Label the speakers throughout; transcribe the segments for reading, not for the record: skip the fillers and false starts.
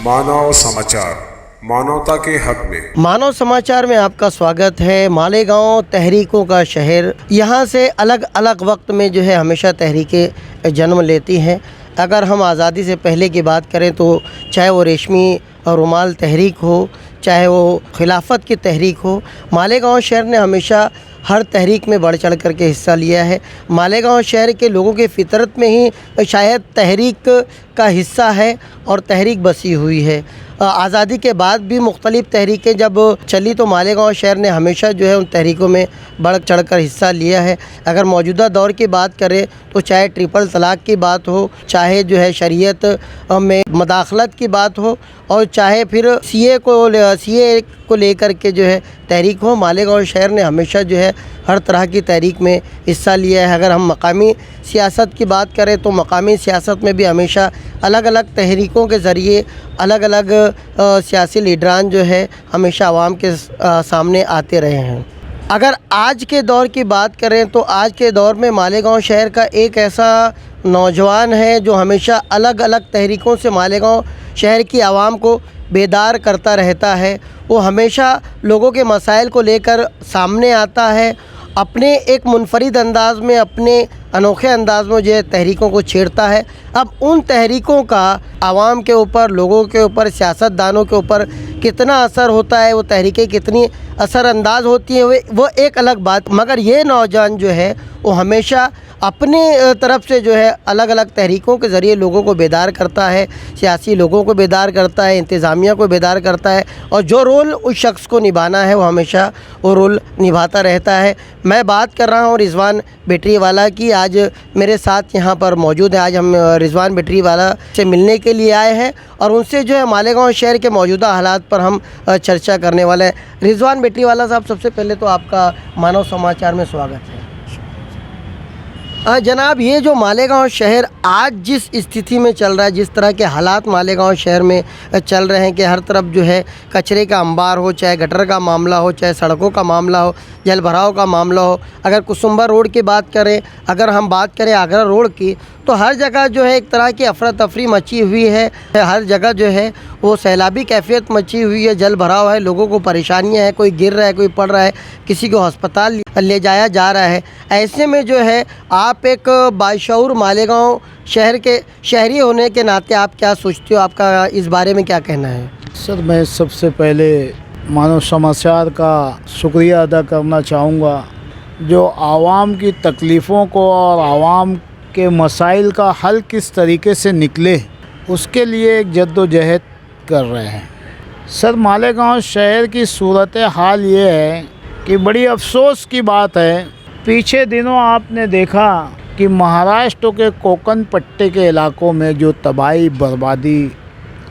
Speaker 1: मानव समाचार, मानवता के हक में।
Speaker 2: मानव समाचार में आपका स्वागत है। मालेगांव तहरीकों का शहर, यहाँ से अलग अलग वक्त में जो है हमेशा तहरीकें जन्म लेती हैं। अगर हम आज़ादी से पहले की बात करें तो चाहे वो रेशमी और रुमाल तहरीक हो, चाहे वो खिलाफत की तहरीक हो, मालेगांव शहर ने हमेशा हर तहरीक में बढ़ चढ़ कर के हिस्सा लिया है। मालेगांव शहर के लोगों की फितरत में ही शायद तहरीक का हिस्सा है और तहरीक बसी हुई है। आज़ादी के बाद भी मुख्तलिफ़ तहरीकें जब चली तो मालेगांव शहर ने हमेशा जो है उन तहरीकों में बढ़ चढ़ कर हिस्सा लिया है। अगर मौजूदा दौर की बात करें तो चाहे ट्रिपल तलाक़ की बात हो, चाहे जो है शरीयत में मदाखलत की बात हो, और चाहे फिर सीए को लेकर के जो है तहरीक हो, मालेगांव शहर ने हमेशा जो है हर तरह की तहरीक में हिस्सा लिया है। अगर हम मकामी सियासत की बात करें तो मकामी सियासत में भी हमेशा अलग अलग तहरीकों के ज़रिए अलग अलग सियासी लीडरान जो है हमेशा आवाम के सामने आते रहे हैं। अगर आज के दौर की बात करें तो आज के दौर में मालेगांव शहर का एक ऐसा नौजवान है जो हमेशा अलग अलग तहरीकों से मालेगांव शहर की आवाम को बेदार करता रहता है। वो हमेशा लोगों के मसाइल को लेकर सामने आता है, अपने एक मुनफरिद अंदाज़ में, अपने अनोखे अंदाज़ में जो है तहरीकों को छेड़ता है। अब उन तहरीकों का आवाम के ऊपर, लोगों के ऊपर, सियासतदानों के ऊपर कितना असर होता है, वो तहरीकें कितनी असरअंदाज होती हैं, वो एक अलग बात। मगर ये नौजवान जो है वो हमेशा अपने तरफ से जो है अलग अलग तहरीकों के ज़रिए लोगों को बेदार करता है, सियासी लोगों को बेदार करता है, इंतज़ामिया को बेदार करता है, और जो रोल उस शख्स को निभाना है वो हमेशा वो रोल निभाता रहता है। मैं बात कर रहा हूँ रिजवान बेटरीवाला की। आज मेरे साथ यहाँ पर मौजूद है। आज हम रिजवान बेटरीवाला से मिलने के लिए आए हैं और उनसे जो है मालेगांव शहर के मौजूदा हालात पर हम चर्चा करने वाले हैं। रिजवान बेटरीवाला साहब, सबसे पहले तो आपका मानव समाचार में स्वागत है। जनाब, ये जो मालेगांव शहर आज जिस स्थिति में चल रहा है, जिस तरह के हालात मालेगांव शहर में चल रहे हैं कि हर तरफ जो है कचरे का अंबार हो, चाहे गटर का मामला हो, चाहे सड़कों का मामला हो, जल भराव का मामला हो, अगर कुसुम्बर रोड की बात करें, अगर हम बात करें आगरा रोड की, तो हर जगह जो है एक तरह की अफरा तफरी मची हुई है। हर जगह जो है वो सैलाबी कैफियत मची हुई है, जल भराव है, लोगों को परेशानियां हैं, कोई गिर रहा है, कोई पड़ रहा है, किसी को अस्पताल ले जाया जा रहा है। ऐसे में जो है आप एक बाशऊर मालेगांव शहर के शहरी होने के नाते आप क्या सोचते हो, आपका इस बारे में क्या कहना है?
Speaker 3: सर, मैं सबसे पहले मानव समाचार का शुक्रिया अदा करना चाहूँगा जो आवाम की तकलीफ़ों को और आवाम के मसाइल का हल किस तरीके से निकले उसके लिए एक जद्दोजहद कर रहे हैं। सर, मालेगांव शहर की सूरत हाल ये है कि बड़ी अफसोस की बात है, पीछे दिनों आपने देखा कि महाराष्ट्र के कोकन पट्टे के इलाकों में जो तबाही बर्बादी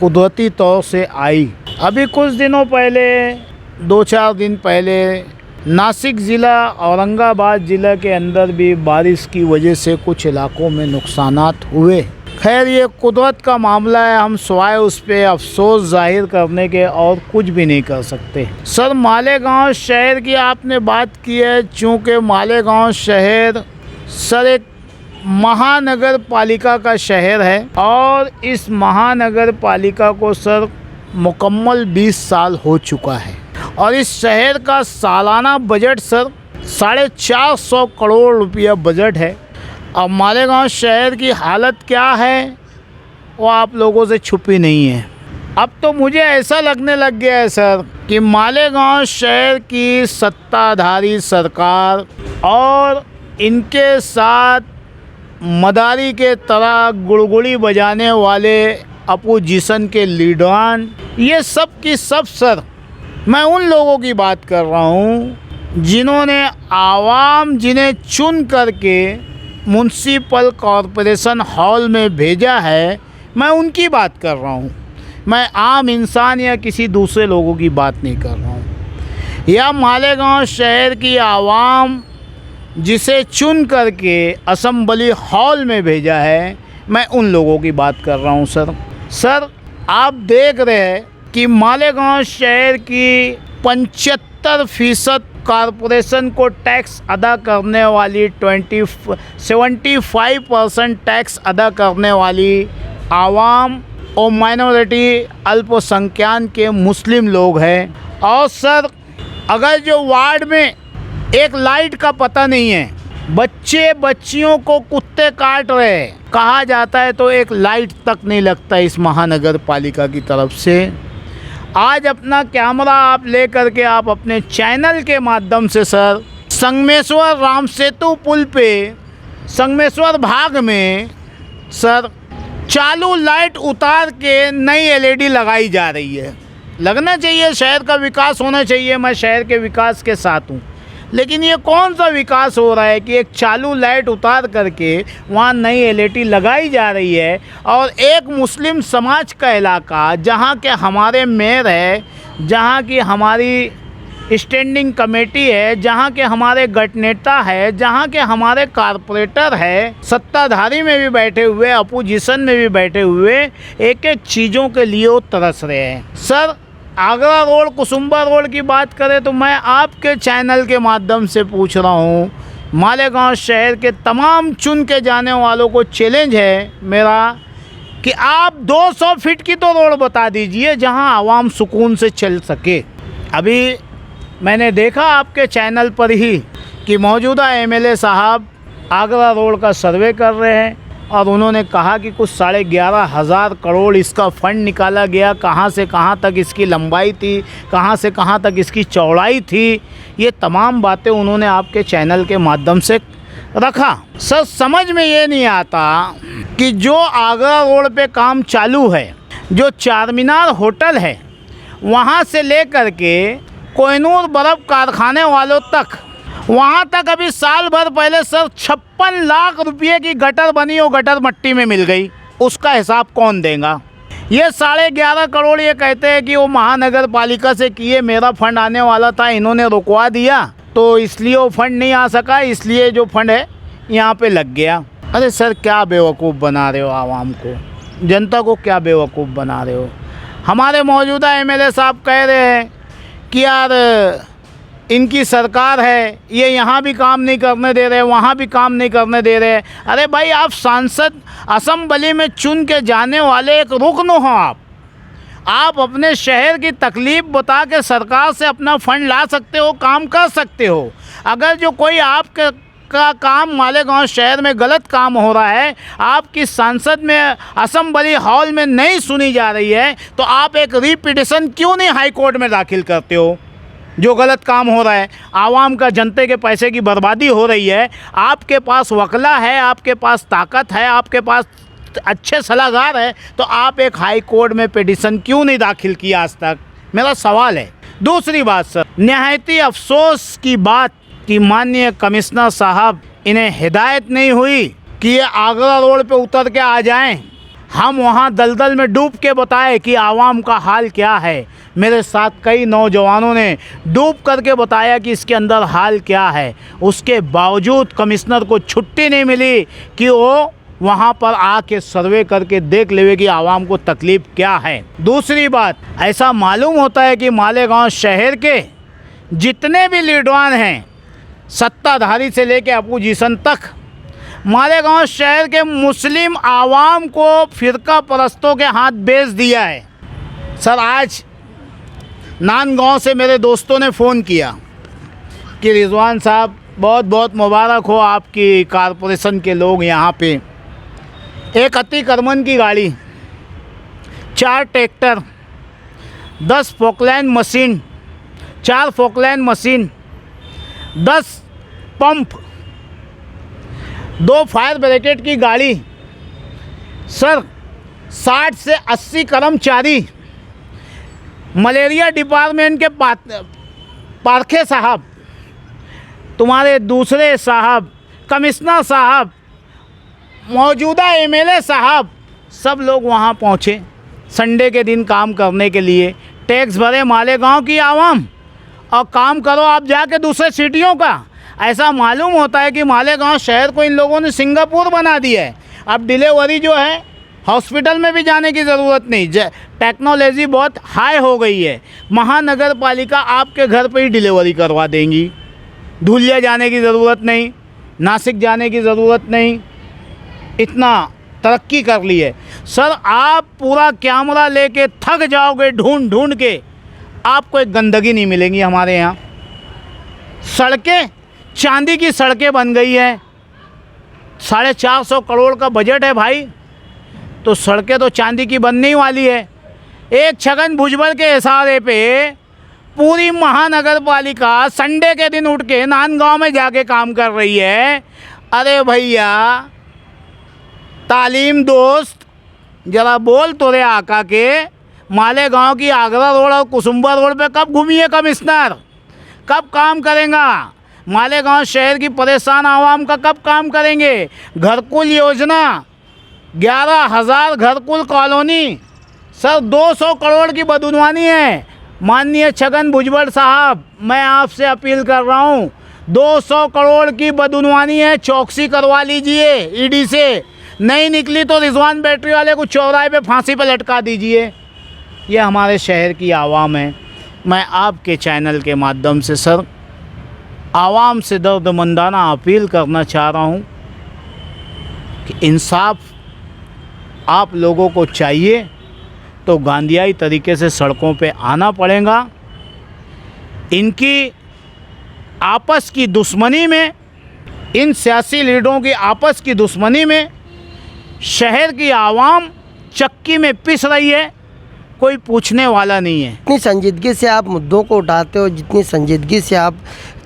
Speaker 3: कुदरती तौर से आई, अभी कुछ दिनों पहले, 2-4 दिन पहले नासिक ज़िला, औरंगाबाद ज़िला के अंदर भी बारिश की वजह से कुछ इलाकों में नुकसानात हुए। खैर, ये कुदरत का मामला है, हम सिवाय उस पर अफसोस जाहिर करने के और कुछ भी नहीं कर सकते। सर, मालेगांव शहर की आपने बात की है, चूँकि मालेगांव शहर सर एक महानगर पालिका का शहर है और इस महानगर पालिका को सर मुकम्मल 20 साल हो चुका है और इस शहर का सालाना बजट सर 450 करोड़ रुपया बजट है। अब मालेगांव शहर की हालत क्या है वो आप लोगों से छुपी नहीं है। अब तो मुझे ऐसा लगने लग गया है सर कि मालेगांव शहर की सत्ताधारी सरकार और इनके साथ मदारी के तरह गुड़गुड़ी बजाने वाले अपोजिशन के लीडरान, ये सब की सब सर, मैं उन लोगों की बात कर रहा हूँ जिन्होंने आवाम जिन्हें चुन करके म्युनिसिपल कॉरपोरेशन हॉल में भेजा है, मैं उनकी बात कर रहा हूँ। मैं आम इंसान या किसी दूसरे लोगों की बात नहीं कर रहा हूँ। या मालेगांव शहर की आवाम जिसे चुन करके असम्बली हॉल में भेजा है, मैं उन लोगों की बात कर रहा हूँ सर, आप देख रहे हैं कि मालेगांव शहर की 75% कॉरपोरेशन को टैक्स अदा करने वाली 75% टैक्स अदा करने वाली आवाम और माइनॉरिटी अल्पसंख्याक के मुस्लिम लोग हैं। और सर अगर जो वार्ड में एक लाइट का पता नहीं है, बच्चे बच्चियों को कुत्ते काट रहे कहा जाता है, तो एक लाइट तक नहीं लगता इस महानगर पालिका की तरफ से। आज अपना कैमरा आप ले करके आप अपने चैनल के माध्यम से सर संगमेश्वर राम सेतु पुल पे संगमेश्वर भाग में सर चालू लाइट उतार के नई एलईडी लगाई जा रही है। लगना चाहिए, शहर का विकास होना चाहिए, मैं शहर के विकास के साथ हूँ, लेकिन ये कौन सा विकास हो रहा है कि एक चालू लाइट उतार करके वहाँ नई एलईडी लगाई जा रही है। और एक मुस्लिम समाज का इलाका जहाँ के हमारे मेयर है, जहाँ की हमारी स्टैंडिंग कमेटी है, जहाँ के हमारे गठनेता है, जहाँ के हमारे कारपोरेटर है, सत्ताधारी में भी बैठे हुए, अपोजिशन में भी बैठे हुए, एक एक चीज़ों के लिए वो तरस रहे हैं। Sir Agra road, Kusumba road की बात करें तो मैं आपके चैनल के माध्यम से पूछ रहा हूँ, मालेगांव शहर के तमाम चुन के जाने वालों को चैलेंज है मेरा कि आप 200 फीट की तो रोड बता दीजिए जहाँ आवाम सुकून से चल सके। अभी मैंने देखा आपके चैनल पर ही कि मौजूदा एमएलए साहब आगरा रोड का सर्वे कर रहे हैं और उन्होंने कहा कि कुछ 11,500 करोड़ इसका फ़ंड निकाला गया। कहाँ से कहाँ तक इसकी लंबाई थी, कहाँ से कहाँ तक इसकी चौड़ाई थी, ये तमाम बातें उन्होंने आपके चैनल के माध्यम से रखा। सर समझ में ये नहीं आता कि जो आगरा रोड पे काम चालू है, जो चारमीनार होटल है, वहाँ से लेकर के कोहिनूर बर्फ़ कारखाने वालों तक, वहाँ तक अभी साल भर पहले सर 56 लाख रुपये की गटर बनी, वो गटर मट्टी में मिल गई, उसका हिसाब कौन देगा? ये 11.5 करोड़ ये कहते हैं कि वो महानगर पालिका से किए, मेरा फंड आने वाला था, इन्होंने रुकवा दिया तो इसलिए वो फंड नहीं आ सका, इसलिए जो फंड है यहाँ पे लग गया। अरे सर क्या बेवकूफ़ बना रहे हो आवाम को, जनता को क्या बेवकूफ़ बना रहे हो? हमारे मौजूदा एमएलए साहब कह रहे हैं कि यार इनकी सरकार है, ये यहाँ भी काम नहीं करने दे रहे, वहाँ भी काम नहीं करने दे रहे। अरे भाई आप सांसद असम्बली में चुन के जाने वाले एक रुकन हो, आप अपने शहर की तकलीफ़ बता के सरकार से अपना फंड ला सकते हो, काम कर सकते हो। अगर जो कोई आपके का काम मालेगांव शहर में गलत काम हो रहा है, आपकी सांसद में असम्बली हॉल में नहीं सुनी जा रही है, तो आप एक रिपिटिशन क्यों नहीं हाई कोर्ट में दाखिल करते हो? जो गलत काम हो रहा है, आवाम का, जनते के पैसे की बर्बादी हो रही है, आपके पास वकला है, आपके पास ताकत है, आपके पास अच्छे सलाहकार है, तो आप एक हाई कोर्ट में पिटिशन क्यों नहीं दाखिल किया आज तक? मेरा सवाल है। दूसरी बात सर, निहायती अफसोस की बात कि माननीय कमिश्नर साहब, इन्हें हिदायत नहीं हुई कि ये आगरा रोड पे उतर के आ जाएं, हम वहाँ दलदल में डूब के बताएं कि आवाम का हाल क्या है। मेरे साथ कई नौजवानों ने डूब करके बताया कि इसके अंदर हाल क्या है। उसके बावजूद कमिश्नर को छुट्टी नहीं मिली कि वो वहाँ पर आके सर्वे करके देख लेवे कि आवाम को तकलीफ़ क्या है। दूसरी बात, ऐसा मालूम होता है कि मालेगांव शहर के जितने भी लीडवान हैं, सत्ताधारी से लेके अपोजिशन तक, मालेगांव शहर के मुस्लिम आवाम को फ़िरका परस्तों के हाथ बेच दिया है। सर आज नांदगांव से मेरे दोस्तों ने फ़ोन किया कि रिजवान साहब बहुत बहुत मुबारक हो, आपकी कारपोरेशन के लोग यहाँ पे एक अतिक्रमण की गाड़ी, 4 tractor, 10 Falkland machine, 4 Falkland machine, 10 pump, 2 fire brigade की गाड़ी, सर 60 से 80 कर्मचारी, मलेरिया डिपार्टमेंट के पारखे साहब, तुम्हारे दूसरे साहब, कमिश्नर साहब, मौजूदा एमएलए साहब, सब लोग वहाँ पहुँचे संडे के दिन काम करने के लिए। टैक्स भरे मालेगांव की आवाम और काम करो आप जाके दूसरे सिटियों का। ऐसा मालूम होता है कि मालेगांव शहर को इन लोगों ने सिंगापुर बना दिया है। अब डिलीवरी जो है हॉस्पिटल में भी जाने की ज़रूरत नहीं, टेक्नोलॉजी बहुत हाई हो गई है। महानगर पालिका आपके घर पे ही डिलीवरी करवा देंगी, धुलिया जाने की ज़रूरत नहीं, नासिक जाने की ज़रूरत नहीं। इतना तरक्की कर ली है। सर आप पूरा कैमरा लेके थक जाओगे ढूंढ ढूंढ के, आपको एक गंदगी नहीं मिलेगी हमारे यहाँ। सड़कें चांदी की सड़कें बन गई है, 450 करोड़ का बजट है भाई, तो सड़कें तो चांदी की बनने ही वाली है। एक छगन भुजबल के इशारे पे पूरी महानगर पालिका संडे के दिन उठ के नांदगांव में जाके काम कर रही है। अरे भैया तालीम दोस्त, ज़रा बोल तो रे आका के, मालेगांव की आगरा रोड और कुसुम्बा रोड पे कब घूमी है कमिश्नर, कब काम करेगा? मालेगांव शहर की परेशान आवाम का कब काम करेंगे? घरकुल योजना 11,000 घरकुल कॉलोनी, सर 200 करोड़ की बदुनवानी है। माननीय छगन भुजबल साहब, मैं आपसे अपील कर रहा हूँ, 200 करोड़ की बदुनवानी है, चौकसी करवा लीजिए ईडी से, नहीं निकली तो रिजवान बैटरी वाले को चौराहे पे फांसी पे लटका दीजिए। ये हमारे शहर की आवाम है। मैं आपके चैनल के माध्यम से सर आवाम से दर्दमंदाना अपील करना चाह रहा हूँ कि इंसाफ आप लोगों को चाहिए तो गांधीयाई तरीके से सड़कों पे आना पड़ेगा। इनकी आपस की दुश्मनी में, इन सियासी लीडरों की आपस की दुश्मनी में शहर की आवाम चक्की में पिस रही है, कोई पूछने वाला नहीं है।
Speaker 2: जितनी संजीदगी से आप मुद्दों को उठाते हो, जितनी संजीदगी से आप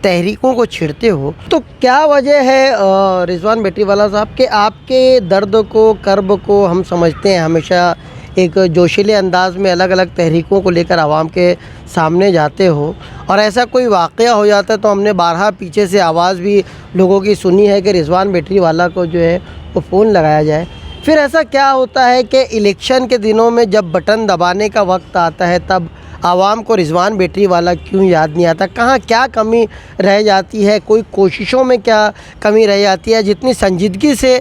Speaker 2: तहरीकों को छिड़ते हो, तो क्या वजह है रिजवान बैटरीवाला साहब के आपके दर्द को, कर्ब को हम समझते हैं, हमेशा एक जोशीले अंदाज में अलग अलग तहरीकों को लेकर आवाम के सामने जाते हो, और ऐसा कोई वाक़या हो जाता है तो हमने बारहा पीछे से आवाज़ भी लोगों की सुनी है कि रिजवान बैटरीवाला को जो है वो फ़ोन लगाया जाए। फिर ऐसा क्या होता है कि इलेक्शन के दिनों में जब बटन दबाने का वक्त आता है तब आवाम को रिजवान बैटरीवाला क्यों याद नहीं आता? कहाँ क्या कमी रह जाती है? कोई कोशिशों में क्या कमी रह जाती है? जितनी संजीदगी से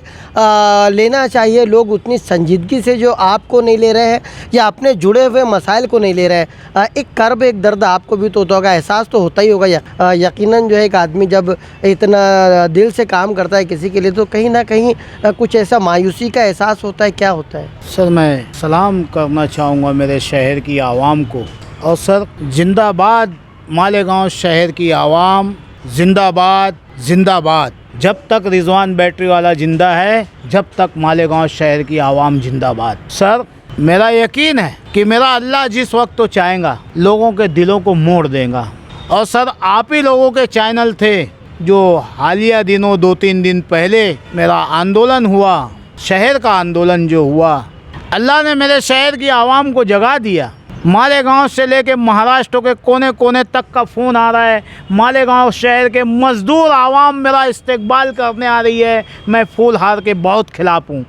Speaker 2: लेना चाहिए लोग, उतनी संजीदगी से जो आपको नहीं ले रहे हैं या अपने जुड़े हुए मसाइल को नहीं ले रहे हैं। एक कर्ब, एक दर्द आपको भी तो होगा, एहसास तो होता ही होगा। यकीनन जो है एक आदमी जब इतना दिल से काम करता है किसी के लिए तो कहीं ना कहीं कुछ ऐसा मायूसी का एहसास होता है। क्या होता है?
Speaker 3: सर मैं सलाम करना चाहूँगा मेरे शहर की आवाम को, और सर जिंदाबाद मालेगांव शहर की आवाम, जिंदाबाद जिंदाबाद। जब तक रिजवान बैटरीवाला जिंदा है, जब तक मालेगांव शहर की आवाम जिंदाबाद। सर मेरा यकीन है कि मेरा अल्लाह जिस वक्त तो चाहेगा लोगों के दिलों को मोड़ देगा। और सर आप ही लोगों के चैनल थे जो हालिया दिनों 2-3 दिन पहले मेरा आंदोलन हुआ, शहर का आंदोलन जो हुआ, अल्लाह ने मेरे शहर की आवाम को जगा दिया। मालेगांव से लेके महाराष्ट्र के कोने कोने तक का फ़ोन आ रहा है। मालेगांव शहर के मज़दूर आवाम मेरा इस्तकबाल करने आ रही है। मैं फूल हार के बहुत खिलाफ हूँ।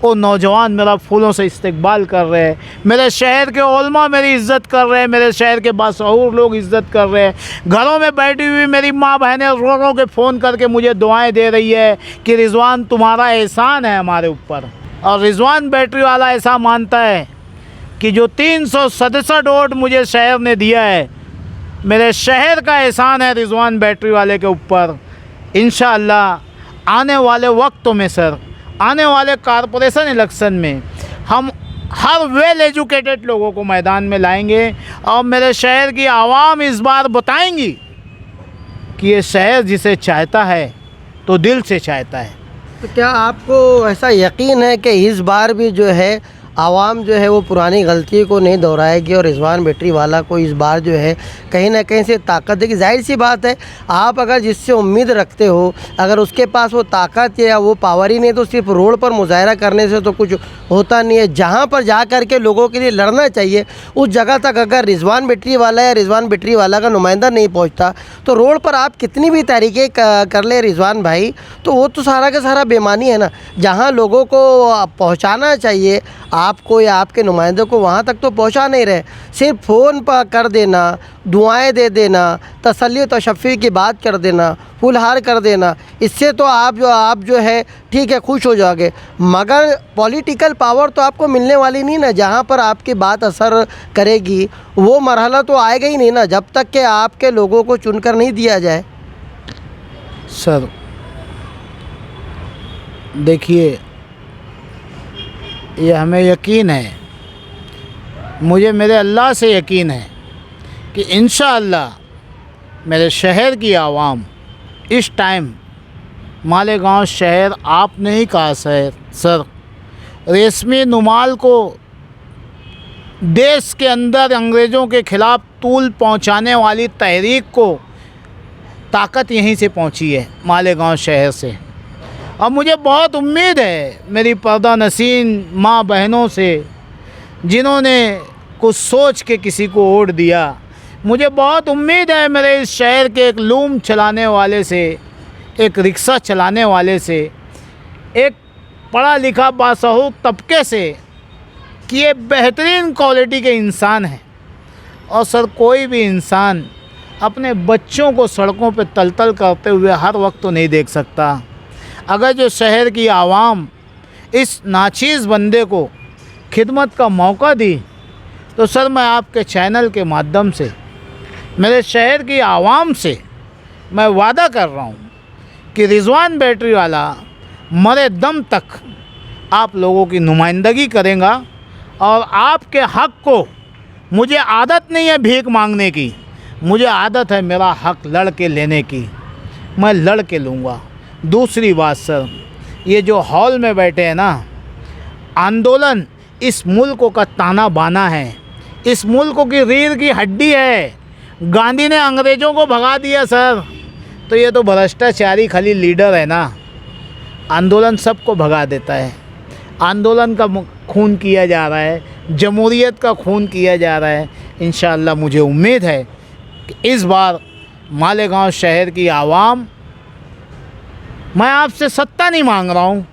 Speaker 3: वो नौजवान मेरा फूलों से इस्तकबाल कर रहे हैं। मेरे शहर के उलमा मेरी इज़्ज़त कर रहे हैं। मेरे शहर के बाशऊर लोग इज़्ज़त कर रहे हैं। घरों में बैठी हुई मेरी माँ बहनें रो रो के फ़ोन करके मुझे दुआएं दे रही है कि रिजवान तुम्हारा एहसान है हमारे ऊपर। और रिजवान बैटरीवाला ऐसा मानता है कि जो 367 वोट मुझे शहर ने दिया है, मेरे शहर का एहसान है रिजवान बैटरीवाले के ऊपर। इंशाअल्लाह आने वाले वक्तों में सर, आने वाले कॉरपोरेशन इलेक्शन में हम हर वेल एजुकेटेड लोगों को मैदान में लाएंगे और मेरे शहर की आवाम इस बार बताएंगी कि ये शहर जिसे चाहता है तो दिल से चाहता है।
Speaker 2: तो क्या आपको ऐसा यकीन है कि इस बार भी जो है आवाम जो है वो पुरानी गलती को नहीं दोहराएगी और रिजवान बैटरीवाला को इस बार जो है कहीं ना कहीं से ताकत देगी? जाहिर सी बात है, आप अगर जिससे उम्मीद रखते हो, अगर उसके पास वो ताकत या वो पावर ही नहीं तो सिर्फ रोड पर मुजाहरा करने से तो कुछ होता नहीं है। जहाँ पर जा कर के लोगों के लिए लड़ना चाहिए उस जगह तक अगर रिजवान बैटरीवाला या रिजवान बैटरीवाला का नुमाइंदा नहीं पहुँचता तो रोड पर आप कितनी भी तहरीकें कर ले रिजवान भाई, तो वो तो सारा का सारा बेमानी है ना। जहाँ लोगों को पहुँचाना चाहिए आपको या आपके नुमाइंदों को, वहाँ तक तो पहुँचा नहीं रहे। सिर्फ फ़ोन पर कर देना, दुआएं दे देना, तसल्ली व तशफ़ी की बात कर देना, फुलहार कर देना, इससे तो आप जो है ठीक है खुश हो जाओगे, मगर पॉलिटिकल पावर तो आपको मिलने वाली नहीं ना। जहाँ पर आपकी बात असर करेगी वो मरहला तो आएगा ही नहीं ना, जब तक कि आपके लोगों को चुनकर नहीं दिया जाए।
Speaker 3: सर देखिए, ये हमें यकीन है, मुझे मेरे अल्लाह से यकीन है कि इंशाअल्लाह मेरे शहर की आवाम इस टाइम, मालेगांव शहर आपने ही कहा सर, रेशमी नुमाल को देश के अंदर अंग्रेज़ों के ख़िलाफ़ तूल पहुंचाने वाली तहरीक को ताकत यहीं से पहुंची है, मालेगांव शहर से। और मुझे बहुत उम्मीद है मेरी पर्दा नसीन माँ बहनों से, जिन्होंने कुछ सोच के किसी को वोट दिया। मुझे बहुत उम्मीद है मेरे इस शहर के एक लूम चलाने वाले से, एक रिक्शा चलाने वाले से, एक पढ़ा लिखा बाशऊर तबके से कि ये बेहतरीन क्वालिटी के इंसान हैं। और सर, कोई भी इंसान अपने बच्चों को सड़कों पे तल-तल करते हुए हर वक्त तो नहीं देख सकता। अगर जो शहर की आवाम इस नाचीज़ बंदे को खिदमत का मौका दी, तो सर मैं आपके चैनल के माध्यम से मेरे शहर की आवाम से मैं वादा कर रहा हूँ कि रिजवान बैटरी वाला मरे दम तक आप लोगों की नुमाइंदगी करेगा। और आपके हक़ को, मुझे आदत नहीं है भीख मांगने की, मुझे आदत है मेरा हक़ लड़ के लेने की, मैं लड़ के लूँगा। दूसरी बात सर, ये जो हॉल में बैठे हैं ना, आंदोलन इस मुल्क का ताना बाना है, इस मुल्क की रीढ़ की हड्डी है। गांधी ने अंग्रेज़ों को भगा दिया सर, तो ये तो भ्रष्टाचारी खाली लीडर है ना। आंदोलन सबको भगा देता है। आंदोलन का खून किया जा रहा है, जमहूरियत का खून किया जा रहा है। इंशाअल्लाह मुझे उम्मीद है कि इस बार मालेगांव शहर की आवाम, मैं आपसे सत्ता नहीं मांग रहा हूँ,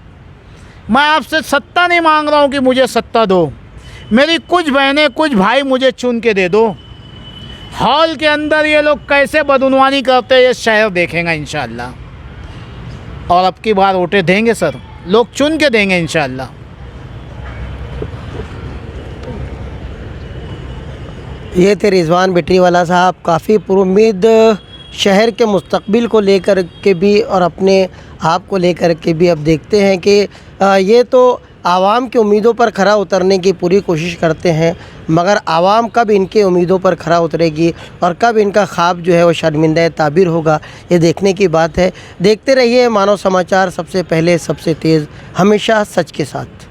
Speaker 3: मैं आपसे सत्ता नहीं मांग रहा हूँ कि मुझे सत्ता दो। मेरी कुछ बहनें कुछ भाई मुझे चुन के दे दो। हॉल के अंदर ये लोग कैसे बदउनवानी करते हैं ये शहर देखेगा इंशाअल्लाह। और अब की बार वोटें देंगे सर, लोग चुन के देंगे इंशाअल्लाह।
Speaker 2: ये थे रिजवान बैटरीवाला साहब, काफ़ी पुरुम्मीद शहर के मुस्तकबिल को लेकर के भी और अपने आप को लेकर के भी। अब देखते हैं कि ये तो आवाम की उम्मीदों पर खरा उतरने की पूरी कोशिश करते हैं, मगर आवाम कब इनके उम्मीदों पर खरा उतरेगी और कब इनका ख्वाब जो है वो शर्मिंदा ताबीर होगा, ये देखने की बात है। देखते रहिए मानव समाचार, सबसे पहले सबसे तेज़, हमेशा सच के साथ।